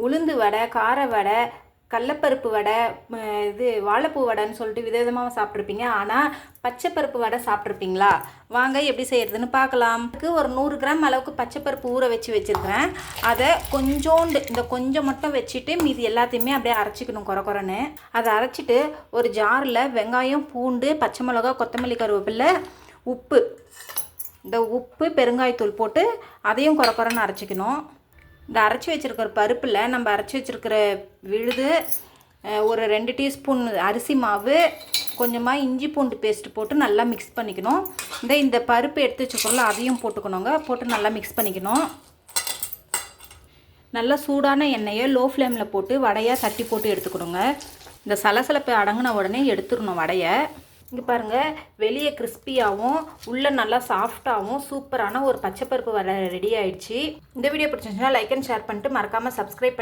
உளுந்து வடை, கார வடை, கடலப்பருப்பு வடை, இது வாழைப்பூ வடைன்னு சொல்லிட்டு விதவிதமாக சாப்பிட்ருப்பீங்க. ஆனால் பச்சைப்பருப்பு வடை சாப்பிட்ருப்பீங்களா? வாங்க எப்படி செய்கிறதுன்னு பார்க்கலாம். ஒரு 100 கிராம் அளவுக்கு பச்சைப்பருப்பு ஊற வச்சுருக்கிறேன். அதை கொஞ்சோண்டு கொஞ்சம் மட்டும் வச்சுட்டு மீதி எல்லாத்தையுமே அப்படியே அரைச்சிக்கணும் குறன்னு. அதை அரைச்சிட்டு ஒரு ஜாரில் வெங்காயம், பூண்டு, பச்சை மிளகா, கொத்தமல்லி, கருவேப்பிலை, உப்பு, உப்பு பெருங்காயத்தூள் போட்டு அதையும் குறன்னு அரைச்சிக்கணும். இந்த அரைச்சி வச்சுருக்கிற பருப்பில் நம்ம அரைச்சி வச்சுருக்கிற விழுது, ஒரு 2 டீஸ்பூன் அரிசி மாவு, கொஞ்சமாக இஞ்சி பூண்டு பேஸ்ட்டு போட்டு நல்லா மிக்ஸ் பண்ணிக்கணும். இந்த பருப்பு எடுத்து வச்சுருக்கோம்ல அதையும் போட்டுக்கணுங்க. போட்டு நல்லா மிக்ஸ் பண்ணிக்கணும். நல்லா சூடான எண்ணெயை லோ ஃப்ளேமில் போட்டு வடையாக தட்டி போட்டு எடுத்துக்கணுங்க. இந்த சலசலப்பை அடங்கின உடனே எடுத்துடணும் வடையை. இங்கே பாருங்கள், வெளியே கிறிஸ்பியாகவும் உள்ளே நல்லா சாஃப்டாகவும் சூப்பரான ஒரு பச்சைப்பருப்பு வடை ரெடி ஆயிடுச்சு. இந்த வீடியோ பிடிச்சிருந்துச்சுன்னா லைக் அண்ட் ஷேர் பண்ணிட்டு மறக்காமல் சப்ஸ்கிரைப்